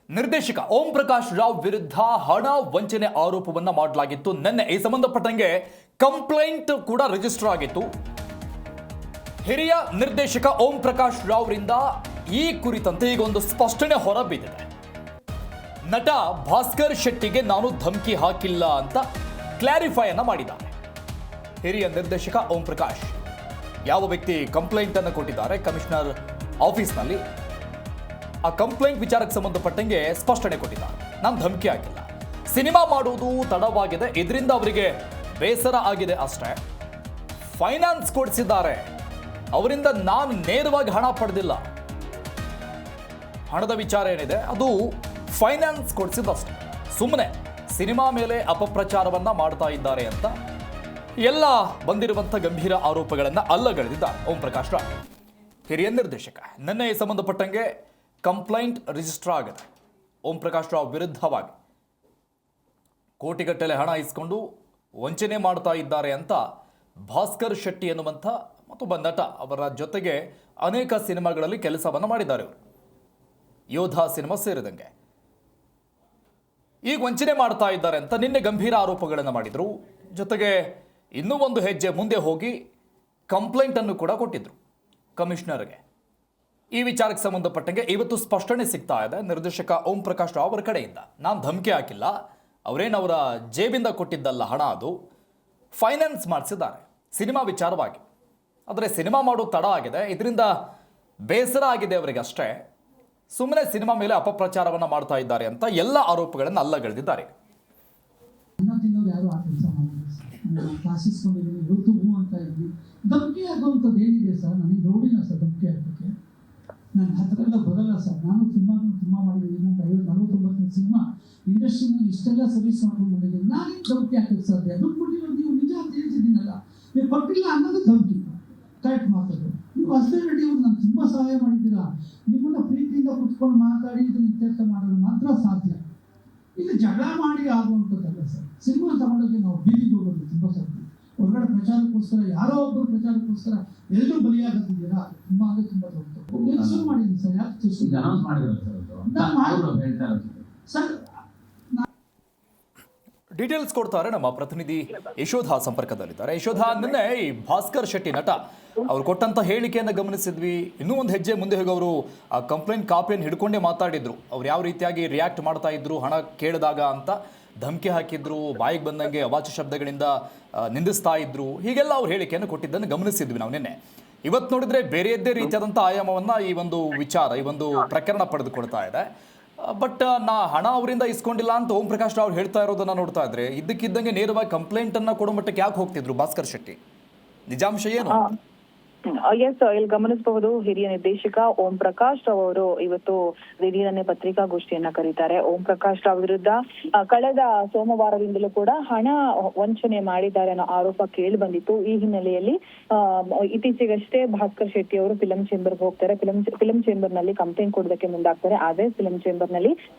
ನಿರ್ದೇಶಕ ಓಂ ಪ್ರಕಾಶ್ ರಾವ್ ವಿರುದ್ಧ ಹಣ ವಂಚನೆ ಆರೋಪವನ್ನ ಮಾಡಲಾಗಿತ್ತು. ನಿನ್ನೆ ಈ ಸಂಬಂಧಪಟ್ಟಂಗೆ ಕಂಪ್ಲೇಂಟ್ ಕೂಡ ರಿಜಿಸ್ಟರ್ ಆಗಿತ್ತು. ಹಿರಿಯ ನಿರ್ದೇಶಕ ಓಂ ಪ್ರಕಾಶ್ ರಾವ್ ರಿಂದ ಈ ಕುರಿತಂತೆ ಈಗ ಒಂದು ಸ್ಪಷ್ಟನೆ ಹೊರಬಿದ್ದಿದೆ. ನಟ ಭಾಸ್ಕರ್ ಶೆಟ್ಟಿಗೆ ನಾನು ಧಮಕಿ ಹಾಕಿಲ್ಲ ಅಂತ ಕ್ಲಾರಿಫೈ ಅನ್ನ ಮಾಡಿದ್ದಾರೆ ಹಿರಿಯ ನಿರ್ದೇಶಕ ಓಂ ಪ್ರಕಾಶ್. ಯಾವ ವ್ಯಕ್ತಿ ಕಂಪ್ಲೇಂಟ್ ಅನ್ನು ಕೊಟ್ಟಿದ್ದಾರೆ ಕಮಿಷನರ್ ಆಫೀಸ್ನಲ್ಲಿ, ಆ ಕಂಪ್ಲೇಂಟ್ ವಿಚಾರಕ್ಕೆ ಸಂಬಂಧಪಟ್ಟಂಗೆ ಸ್ಪಷ್ಟನೆ ಕೊಟ್ಟಿದ್ದಾರೆ. ನಾನು ಧಮಕಿ ಹಾಕಿಲ್ಲ, ಸಿನಿಮಾ ಮಾಡುವುದು ತಡವಾಗಿದೆ, ಇದರಿಂದ ಅವರಿಗೆ ಬೇಸರ ಆಗಿದೆ ಅಷ್ಟೇ. ಫೈನಾನ್ಸ್ ಕೊಡಿಸಿದ್ದಾರೆ, ಅವರಿಂದ ನಾನು ನೇರವಾಗಿ ಹಣ ಪಡೆದಿಲ್ಲ. ಹಣದ ವಿಚಾರ ಏನಿದೆ ಅದು ಫೈನಾನ್ಸ್ ಕೊಡಿಸಿದಷ್ಟೇ. ಸುಮ್ಮನೆ ಸಿನಿಮಾ ಮೇಲೆ ಅಪಪ್ರಚಾರವನ್ನ ಮಾಡ್ತಾ ಇದ್ದಾರೆ ಅಂತ ಎಲ್ಲ ಬಂದಿರುವಂಥ ಗಂಭೀರ ಆರೋಪಗಳನ್ನು ಅಲ್ಲಗಳೆದಿದ್ದಾರೆ ಓಂ ಪ್ರಕಾಶ್ ರಾವ್ ಹಿರಿಯ ನಿರ್ದೇಶಕ. ನಿನ್ನೆ ಈ ಸಂಬಂಧಪಟ್ಟಂಗೆ ಕಂಪ್ಲೇಂಟ್ ರಿಜಿಸ್ಟರ್ ಆಗಿದೆ ಓಂ ಪ್ರಕಾಶ್ ರಾವ್ ವಿರುದ್ಧವಾಗಿ. ಕೋಟಿಗಟ್ಟಲೆ ಹಣ ಇಸ್ಕೊಂಡು ವಂಚನೆ ಮಾಡ್ತಾ ಇದ್ದಾರೆ ಅಂತ ಭಾಸ್ಕರ್ ಶೆಟ್ಟಿ ಎನ್ನುವಂಥ ಮತ್ತೊಬ್ಬ ನಟ, ಅವರ ಜೊತೆಗೆ ಅನೇಕ ಸಿನಿಮಾಗಳಲ್ಲಿ ಕೆಲಸವನ್ನು ಮಾಡಿದ್ದಾರೆ ಇವರು, ಯೋಧ ಸಿನಿಮಾ ಸೇರಿದಂಗೆ. ಈಗ ವಂಚನೆ ಮಾಡ್ತಾ ಇದ್ದಾರೆ ಅಂತ ನಿನ್ನೆ ಗಂಭೀರ ಆರೋಪಗಳನ್ನು ಮಾಡಿದರು. ಜೊತೆಗೆ ಇನ್ನೂ ಒಂದು ಹೆಜ್ಜೆ ಮುಂದೆ ಹೋಗಿ ಕಂಪ್ಲೇಂಟ್ ಅನ್ನು ಕೂಡ ಕೊಟ್ಟಿದ್ರು ಕಮಿಷನರ್ಗೆ. ಈ ವಿಚಾರಕ್ಕೆ ಸಂಬಂಧಪಟ್ಟಂಗೆ ಇವತ್ತು ಸ್ಪಷ್ಟನೆ ಸಿಗ್ತಾ ಇದೆ ನಿರ್ದೇಶಕ ಓಂ ಪ್ರಕಾಶ್ ರಾವ್ ಅವರ ಕಡೆಯಿಂದ. ನಾನು ಧಮಕಿ ಹಾಕಿಲ್ಲ, ಅವರೇನು ಅವರ ಜೇಬಿಂದ ಕೊಟ್ಟಿದ್ದಲ್ಲ ಹಣ, ಅದು ಫೈನಾನ್ಸ್ ಮಾಡಿಸಿದ್ದಾರೆ ಸಿನಿಮಾ ವಿಚಾರವಾಗಿ. ಆದರೆ ಸಿನಿಮಾ ಮಾಡೋದು ತಡ ಆಗಿದೆ, ಇದರಿಂದ ಬೇಸರ ಆಗಿದೆ ಅವರಿಗೆ ಅಷ್ಟೇ. ಸುಮ್ಮನೆ ಸಿನಿಮಾ ಮೇಲೆ ಅಪಪ್ರಚಾರವನ್ನು ಮಾಡ್ತಾ ಇದ್ದಾರೆ ಅಂತ ಎಲ್ಲ ಆರೋಪಗಳನ್ನು ಅಲ್ಲಗಳೆದಿದ್ದಾರೆ. ಧಮಕಿ ಹಾಕುವಂಥದ್ದು ಏನಿದೆ ಸರ್? ನನಗೆ ರೋಡಿನ ಸರ್ ಧಮಕಿ ಹಾಕೋಕ್ಕೆ ನನ್ನ ಹತ್ರ ಎಲ್ಲ ಬರಲ್ಲ ಸರ್. ನಾನು ತುಂಬ ಮಾಡಿದ್ದೀನಿ, 50-49 ಸಿನಿಮಾ ಇಂಡಸ್ಟ್ರಿನಲ್ಲಿ ಇಷ್ಟೆಲ್ಲ ಸರ್ವಿಸ್ ಮಾಡ್ಕೊಂಡು ಬಂದಿದ್ದೀನಿ. ನಾನೇನು ಧಮಕಿ ಹಾಕೋಕ್ಕೆ ಸಾಧ್ಯ? ದುಡ್ಡು ಕೊಟ್ಟಿರೋದು ನೀವು ನಿಜ ಅಂತ ಹೇಳ್ತಿದ್ದೀನಲ್ಲ, ನೀವು ಕೊಟ್ಟಿಲ್ಲ ಅನ್ನೋದು ಧಮಕಿ. ಕರೆಕ್ಟ್ ಮಾತಾಡೋದು. ನೀವು ಅಷ್ಟೇ ರೆಡ್ಡಿ ಅವರು ನಾನು ತುಂಬ ಸಹಾಯ ಮಾಡಿದ್ದೀರಾ, ನಿಮ್ಮನ್ನ ಪ್ರೀತಿಯಿಂದ ಕುತ್ಕೊಂಡು ಮಾತಾಡಿ ಇದನ್ನು ಇತ್ಯರ್ಥ ಮಾಡೋದು ಮಾತ್ರ ಸಾಧ್ಯ. ಇದು ಜಗಳ ಮಾಡಿ ಆಗುವಂಥದ್ದಲ್ಲ ಸರ್. ಸಿನಿಮಾ ತಗೊಂಡೋಗಿ ನಾವು ಬೀದಿಗೆ ಹೋಗೋದು ತುಂಬ ಸಾಧ್ಯ. ಹೊರಗಡೆ ಪ್ರಚಾರಕ್ಕೋಸ್ಕರ ಯಾರೋ ಒಬ್ಬರು ಪ್ರಚಾರಕ್ಕೋಸ್ಕರ ಎಲ್ಲರೂ ಬಲಿಯಾಗುತ್ತಿದ್ದೀರಾ, ತುಂಬ ಅಂದರೆ ತುಂಬ ದೊಡ್ಡ ಹೆಸರು ಮಾಡಿದ್ದೀನಿ ಸರ್. ಯಾಕೆ ಸರ್ ಡೀಟೇಲ್ಸ್ ಕೊಡ್ತಾರೆ ನಮ್ಮ ಪ್ರತಿನಿಧಿ ಯಶೋಧ ಸಂಪರ್ಕದಲ್ಲಿದ್ದಾರೆ. ಯಶೋಧ, ನಿನ್ನೆ ಈ ಭಾಸ್ಕರ್ ಶೆಟ್ಟಿ ನಟ ಅವ್ರು ಕೊಟ್ಟಂತ ಹೇಳಿಕೆಯನ್ನು ಗಮನಿಸಿದ್ವಿ. ಇನ್ನೂ ಒಂದು ಹೆಜ್ಜೆ ಮುಂದೆ ಹೋಗಿ ಅವರು ಆ ಕಂಪ್ಲೇಂಟ್ ಕಾಪಿಯನ್ನು ಹಿಡ್ಕೊಂಡೇ ಮಾತಾಡಿದ್ರು. ಅವ್ರು ಯಾವ ರೀತಿಯಾಗಿ ರಿಯಾಕ್ಟ್ ಮಾಡ್ತಾ ಇದ್ರು ಹಣ ಕೇಳಿದಾಗ ಅಂತ, ಧಮಕಿ ಹಾಕಿದ್ರು, ಬಾಯಿಗೆ ಬಂದಂಗೆ ಅವಾಚ್ಯ ಶಬ್ದಗಳಿಂದ ನಿಂದಿಸ್ತಾ ಇದ್ರು, ಹೀಗೆಲ್ಲ ಅವ್ರು ಹೇಳಿಕೆಯನ್ನು ಕೊಟ್ಟಿದ್ದನ್ನು ಗಮನಿಸಿದ್ವಿ ನಾವು ನಿನ್ನೆ. ಇವತ್ತು ನೋಡಿದ್ರೆ ಬೇರೆಯದ್ದೇ ರೀತಿಯಾದಂಥ ಆಯಾಮವನ್ನ ಈ ಒಂದು ವಿಚಾರ, ಈ ಒಂದು ಪ್ರಕರಣ ಪಡೆದುಕೊಳ್ತಾ ಇದೆ. ಬಟ್ ನಾ ಹಣ ಅವರಿಂದ ಇಸ್ಕೊಂಡಿಲ್ಲ ಅಂತ ಓಂ ಪ್ರಕಾಶ್ ರಾವ್ ಹೇಳ್ತಾ ಇರೋದನ್ನ ನೋಡ್ತಾ ಇದ್ರೆ ಇದ್ದಕ್ಕಿದ್ದಂಗೆ ನೇರವಾಗಿ ಕಂಪ್ಲೇಂಟ್ ಅನ್ನ ಕೊಡೋ ಮಟ್ಟಕ್ಕೆ ಯಾಕೆ ಹೋಗ್ತಿದ್ರು ಭಾಸ್ಕರ್ ಶೆಟ್ಟಿ? ನಿಜಾಂಶ ಏನು? ಎಸ್, ಇಲ್ಲಿ ಗಮನಿಸಬಹುದು, ಹಿರಿಯ ನಿರ್ದೇಶಕ ಓಂ ಪ್ರಕಾಶ್ ರಾವ್ ಅವರು ಇವತ್ತು ದಿಢೀರನೆ ಪತ್ರಿಕಾಗೋಷ್ಠಿಯನ್ನ ಕರೀತಾರೆ. ಓಂ ಪ್ರಕಾಶ್ ರಾವ್ ವಿರುದ್ಧ ಕಳೆದ ಸೋಮವಾರದಿಂದಲೂ ಕೂಡ ಹಣ ವಂಚನೆ ಮಾಡಿದ್ದಾರೆ ಅನ್ನೋ ಆರೋಪ ಕೇಳಿ ಬಂದಿತ್ತು. ಈ ಹಿನ್ನೆಲೆಯಲ್ಲಿ ಇತ್ತೀಚೆಗಷ್ಟೇ ಭಾಸ್ಕರ್ ಶೆಟ್ಟಿ ಅವರು ಫಿಲಂ ಚೇಂಬರ್ಗೆ ಹೋಗ್ತಾರೆ. ಫಿಲಂ ಚೇಂಬರ್ ನಲ್ಲಿ ಕಂಪ್ಲೇಂಟ್ ಕೊಡೋದಕ್ಕೆ ಮುಂದಾಗ್ತಾರೆ. ಆದ್ರೆ ಫಿಲಂ ಚೇಂಬರ್ ನಲ್ಲಿ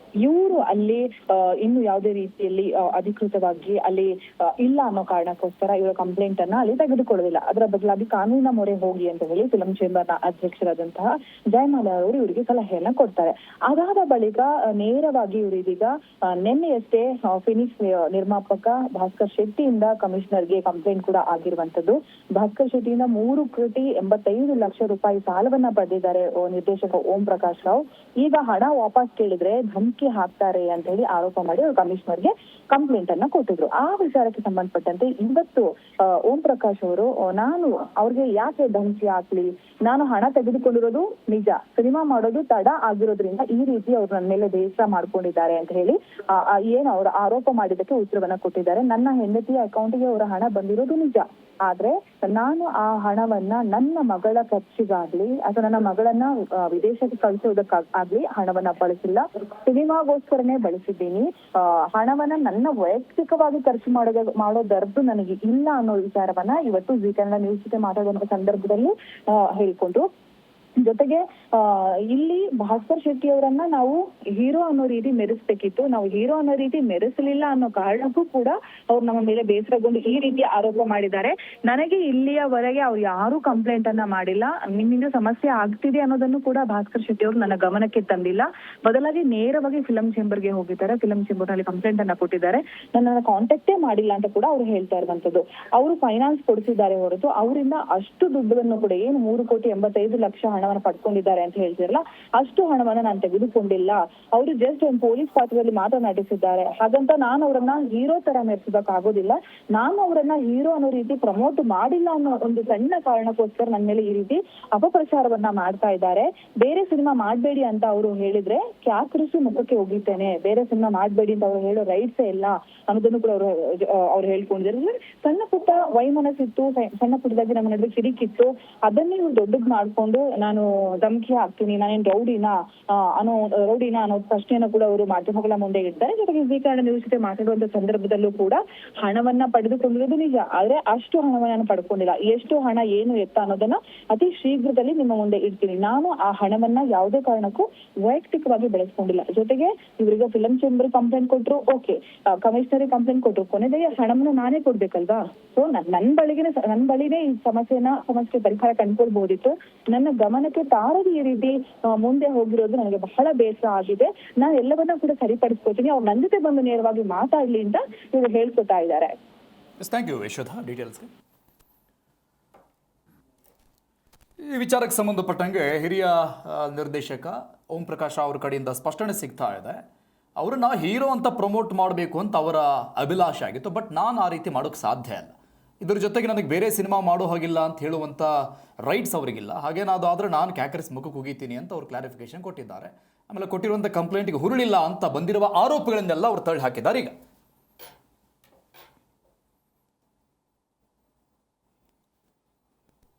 ಇವರು ಅಲ್ಲಿ ಇನ್ನು ಯಾವುದೇ ರೀತಿಯಲ್ಲಿ ಅಧಿಕೃತವಾಗಿ ಅಲ್ಲಿ ಇಲ್ಲ ಅನ್ನೋ ಕಾರಣಕ್ಕೋಸ್ಕರ ಇವರ ಕಂಪ್ಲೇಂಟ್ ಅನ್ನ ಅಲ್ಲಿ ತೆಗೆದುಕೊಳ್ಳೋದಿಲ್ಲ. ಅದರ ಬದಲಾಗಿ ಕಾನೂನಿನ ಮೊರೆ ಹೋಗಿ ಅಂತ ಹೇಳಿ ಫಿಲಂ ಚೇಂಬರ್ ನ ಅಧ್ಯಕ್ಷರಾದಂತಹ ಜಯಮಾಲಾ ಅವರು ಇವರಿಗೆ ಸಲಹೆಯನ್ನ ಕೊಡ್ತಾರೆ. ಅದಾದ ಬಳಿಕ ನೇರವಾಗಿ ಇವರು ಇದೀಗ ನಿನ್ನೆಯಷ್ಟೇ ಫಿನಿಕ್ಸ್ ನಿರ್ಮಾಪಕ ಭಾಸ್ಕರ್ ಶೆಟ್ಟಿಯಿಂದ ಕಮಿಷನರ್ಗೆ ಕಂಪ್ಲೇಂಟ್ ಕೂಡ ಆಗಿರುವಂತದ್ದು. ಭಾಸ್ಕರ್ ಶೆಟ್ಟಿಯಿಂದ 3,85,00,000 ರೂಪಾಯಿ ಸಾಲವನ್ನ ಪಡೆದಿದ್ದಾರೆ ನಿರ್ದೇಶಕ ಓಂ ಪ್ರಕಾಶ್ ರಾವ್. ಈಗ ಹಣ ವಾಪಸ್ ಕೇಳಿದ್ರೆ ಧಮಕಿ ಹಾಕ್ತಾರೆ ಅಂತ ಹೇಳಿ ಆರೋಪ ಮಾಡಿ ಅವರು ಕಮಿಷನರ್ಗೆ ಕಂಪ್ಲೇಂಟ್ ಅನ್ನ ಕೊಟ್ಟಿದ್ರು. ಆ ವಿಚಾರಕ್ಕೆ ಸಂಬಂಧಪಟ್ಟಂತೆ ಇವತ್ತು ಓಂ ಪ್ರಕಾಶ್ ಅವರು ನಾನು ಅವ್ರಿಗೆ ಯಾಕೆ ಧಮಕಿ ಹಾಕ್ಲಿ, ನಾನು ಹಣ ತೆಗೆದುಕೊಂಡಿರೋದು ನಿಜ, ಸಿನಿಮಾ ಮಾಡೋದು ತಡ ಆಗಿರೋದ್ರಿಂದ ಈ ರೀತಿ ಅವ್ರು ನನ್ನ ಮೇಲೆ ಬೇಸರ ಮಾಡ್ಕೊಂಡಿದ್ದಾರೆ ಅಂತ ಹೇಳಿ ಏನು ಅವರು ಆರೋಪ ಮಾಡಿದ್ದಕ್ಕೆ ಉತ್ತರವನ್ನ ಕೊಟ್ಟಿದ್ದಾರೆ. ನನ್ನ ಹೆಂಡತಿಯ ಅಕೌಂಟ್ಗೆ ಅವರ ಹಣ ಬಂದಿರೋದು ನಿಜ, ಆದ್ರೆ ನಾನು ಆ ಹಣವನ್ನ ನನ್ನ ಮಗಳ ಖರ್ಚಿಗಾಗ್ಲಿ ಅಥವಾ ನನ್ನ ಮಗಳನ್ನ ವಿದೇಶಕ್ಕೆ ಕಳಿಸೋದಕ್ಕಾಗ್ಲಿ ಹಣವನ್ನ ಬಳಸಿಲ್ಲ, ಸಿನಿಮಾಗೋಸ್ಕರನೇ ಬಳಸಿದ್ದೀನಿ. ಹಣವನ್ನ ನನ್ನ ವೈಯಕ್ತಿಕವಾಗಿ ಖರ್ಚು ಮಾಡೋದರ್ದು ನನಗೆ ಇಲ್ಲ ಅನ್ನೋ ವಿಚಾರವನ್ನ ಇವತ್ತು ಜಿ ಕನ್ನಡ ನ್ಯೂಸ್ ಜೊತೆ ಮಾತಾಡುವಂತ ಸಂದರ್ಭದಲ್ಲಿ ಹೇಳ್ಕೊಂಡ್ರು. ಜೊತೆಗೆ ಇಲ್ಲಿ ಭಾಸ್ಕರ್ ಶೆಟ್ಟಿ ಅವರನ್ನ ನಾವು ಹೀರೋ ಅನ್ನೋ ರೀತಿ ಮೆರೆಸ್ಬೇಕಿತ್ತು. ನಾವು ಹೀರೋ ಅನ್ನೋ ರೀತಿ ಮೆರೆಸಲಿಲ್ಲ ಅನ್ನೋ ಕಾರಣಕ್ಕೂ ಕೂಡ ಅವ್ರು ನಮ್ಮ ಮೇಲೆ ಬೇಸರಗೊಂಡು ಈ ರೀತಿ ಆರೋಪ ಮಾಡಿದ್ದಾರೆ. ನನಗೆ ಇಲ್ಲಿಯವರೆಗೆ ಅವ್ರು ಯಾರು ಕಂಪ್ಲೇಂಟ್ ಅನ್ನ ಮಾಡಿಲ್ಲ. ನಿಮ್ಮಿಂದ ಸಮಸ್ಯೆ ಆಗ್ತಿದೆ ಅನ್ನೋದನ್ನು ಕೂಡ ಭಾಸ್ಕರ್ ಶೆಟ್ಟಿ ಅವರು ನನ್ನ ಗಮನಕ್ಕೆ ತಂದಿಲ್ಲ. ಬದಲಾಗಿ ನೇರವಾಗಿ ಫಿಲಂ ಚೇಂಬರ್ಗೆ ಹೋಗಿದ್ದಾರೆ. ಫಿಲಂ ಚೇಂಬರ್ ನಲ್ಲಿ ಕಂಪ್ಲೇಂಟ್ ಅನ್ನ ಕೊಟ್ಟಿದ್ದಾರೆ. ನನ್ನನ್ನು ಕಾಂಟ್ಯಾಕ್ಟೇ ಮಾಡಿಲ್ಲ ಅಂತ ಕೂಡ ಅವ್ರು ಹೇಳ್ತಾ ಇರುವಂತದ್ದು. ಅವರು ಫೈನಾನ್ಸ್ ಕೊಡಿಸಿದ್ದಾರೆ ಹೊರತು ಅವರಿಂದ ಅಷ್ಟು ದುಡ್ಡನ್ನು ಕೂಡ ಏನು 3,85,00,000 ಹಣವನ್ನು ಪಡ್ಕೊಂಡಿದ್ದಾರೆ ಅಂತ ಹೇಳ್ತಿರಲ್ಲ, ಅಷ್ಟು ಹಣವನ್ನ ನಾನು ತೆಗೆದುಕೊಂಡಿಲ್ಲ. ಅವರು ಜಸ್ಟ್ ಒಂದು ಪೊಲೀಸ್ ಪಾತ್ರದಲ್ಲಿ ಮಾತ್ರ ನಟಿಸಿದ್ದಾರೆ. ಹಾಗಂತ ನಾನು ಅವರನ್ನ ಹೀರೋ ತರ ಮೆರೆಸೋದಕ್ಕಾಗೋದಿಲ್ಲ. ನಾನು ಅವರನ್ನ ಹೀರೋ ಅನ್ನೋ ರೀತಿ ಪ್ರಮೋಟ್ ಮಾಡಿಲ್ಲ ಅನ್ನೋ ಒಂದು ಸಣ್ಣ ಕಾರಣಕ್ಕೋಸ್ಕರ ನನ್ನ ಮೇಲೆ ಈ ರೀತಿ ಅಪಪ್ರಚಾರವನ್ನ ಮಾಡ್ತಾ ಇದ್ದಾರೆ. ಬೇರೆ ಸಿನಿಮಾ ಮಾಡ್ಬೇಡಿ ಅಂತ ಅವರು ಹೇಳಿದ್ರೆ ಕ್ಯಾಕರಿಸಿ ಮುಖಕ್ಕೆ ಹೋಗಿದ್ದೇನೆ. ಬೇರೆ ಸಿನಿಮಾ ಮಾಡ್ಬೇಡಿ ಅಂತ ಅವ್ರು ಹೇಳೋ ರೈಟ್ಸೇ ಇಲ್ಲ ಅನ್ನೋದನ್ನು ಕೂಡ ಅವ್ರು ಹೇಳ್ಕೊಂಡಿದ್ದಾರೆ. ಸಣ್ಣ ಪುಟ್ಟ ವೈಮನಸ್ಸಿತ್ತು, ಸಣ್ಣ ಪುಟ್ಟದಾಗಿ ನಮ್ಮ ನಡುವೆ ಕಿರಿಕಿತ್ತು. ಅದನ್ನೇ ಇವ್ರು ದೊಡ್ಡದ್ ಮಾಡ್ಕೊಂಡು ನಾನು ಧಮಕಿ ಹಾಕ್ತೀನಿ, ನಾನೇನ್ ರೌಡಿನಾ ಅನ್ನೋ ಪ್ರಶ್ನೆಯನ್ನು ಕೂಡ ಅವರು ಮಾಧ್ಯಮಗಳ ಮುಂದೆ ಇಡ್ತಾರೆ. ಜೊತೆಗೆ ಈ ಕಾರಣ ನ್ಯೂಸ್ ಜೊತೆ ಮಾತಾಡುವಂತ ಸಂದರ್ಭದಲ್ಲೂ ಕೂಡ ಹಣವನ್ನ ಪಡೆದುಕೊಂಡಿರೋದು ನಿಜ, ಆದ್ರೆ ಅಷ್ಟು ಹಣವನ್ನ ನಾನು ಪಡ್ಕೊಂಡಿಲ್ಲ. ಎಷ್ಟು ಹಣ ಏನು ಎತ್ತ ಅನ್ನೋದನ್ನ ಅತಿ ಶೀಘ್ರದಲ್ಲಿ ನಿಮ್ಮ ಮುಂದೆ ಇಡ್ತೀನಿ. ನಾನು ಆ ಹಣವನ್ನ ಯಾವುದೇ ಕಾರಣಕ್ಕೂ ವೈಯಕ್ತಿಕವಾಗಿ ಬೆಳೆಸ್ಕೊಂಡಿಲ್ಲ. ಜೊತೆಗೆ ಇವರಿಗೆ ಫಿಲಂ ಚೇಂಬರ್ ಕಂಪ್ಲೇಂಟ್ ಕೊಟ್ರು, ಓಕೆ, ಕಮಿಷನರಿ ಕಂಪ್ಲೇಂಟ್ ಕೊಟ್ರು, ಕೊನೆಗೆ ಹಣವನ್ನ ನಾನೇ ಕೊಡ್ಬೇಕಲ್ವಾ? ಸೊ ನನ್ನ ಬಳಿನೇ ಈ ಸಮಸ್ಯೆ ಪರಿಹಾರ ಕಂಡುಕೊಳ್ಬಹುದಿತ್ತು. ನನ್ನ ಗಮನಕ್ಕೆ ತಾರದೆ ಈ ರೀತಿ ಮುಂದೆ ಹೋಗಿರೋದು ನನಗೆ ಬಹಳ ಬೇಸರ ಆಗಿದೆ. ನಾನು ಎಲ್ಲವನ್ನ ಕೂಡ ಸರಿಪಡಿಸ್ಕೊತೀನಿ. ಅವ್ರು ನನ್ನ ಜೊತೆ ಬಂದು ನೇರವಾಗಿ ಮಾತಾಡ್ಲಿ ಅಂತ ಇವರು ಹೇಳ್ಕೊತಾ ಇದ್ದಾರೆ. ಥ್ಯಾಂಕ್ ಯು ಯಶೋಧ ಡೀಟೇಲ್ಸ್ಗೆ. ಈ ವಿಚಾರಕ್ಕೆ ಸಂಬಂಧಪಟ್ಟಂಗೆ ಹಿರಿಯ ನಿರ್ದೇಶಕ ಓಂ ಪ್ರಕಾಶ್ ಅವ್ರ ಕಡೆಯಿಂದ ಸ್ಪಷ್ಟನೆ ಸಿಗ್ತಾ ಇದೆ. ಅವರನ್ನ ಹೀರೋ ಅಂತ ಪ್ರಮೋಟ್ ಮಾಡಬೇಕು ಅಂತ ಅವರ ಅಭಿಲಾಷೆ ಆಗಿತ್ತು. ಬಟ್ ನಾನು ಆ ರೀತಿ ಮಾಡೋಕ್ಕೆ ಸಾಧ್ಯ ಇಲ್ಲ. ಇದ್ರ ಜೊತೆಗೆ ನನಗೆ ಬೇರೆ ಸಿನಿಮಾ ಮಾಡೋ ಹಾಗಿಲ್ಲ ಅಂತ ಹೇಳುವಂಥ ರೈಟ್ಸ್ ಅವರಿಗಿಲ್ಲ. ಹಾಗೇನಾದರೂ ನಾನು ಕ್ಯಾಕರಿಸ್ ಮುಖಕ್ಕೆ ಹೋಗಿದ್ದೀನಿ ಅಂತ ಅವ್ರು ಕ್ಲಾರಿಫಿಕೇಶನ್ ಕೊಟ್ಟಿದ್ದಾರೆ. ಆಮೇಲೆ ಕೊಟ್ಟಿರುವಂಥ ಕಂಪ್ಲೇಂಟ್ಗೆ ಹುರುಳಿಲ್ಲ ಅಂತ ಬಂದಿರುವ ಆರೋಪಗಳನ್ನೆಲ್ಲ ಅವ್ರು ತಳ್ಳಿ ಹಾಕಿದ್ದಾರೆ. ಈಗ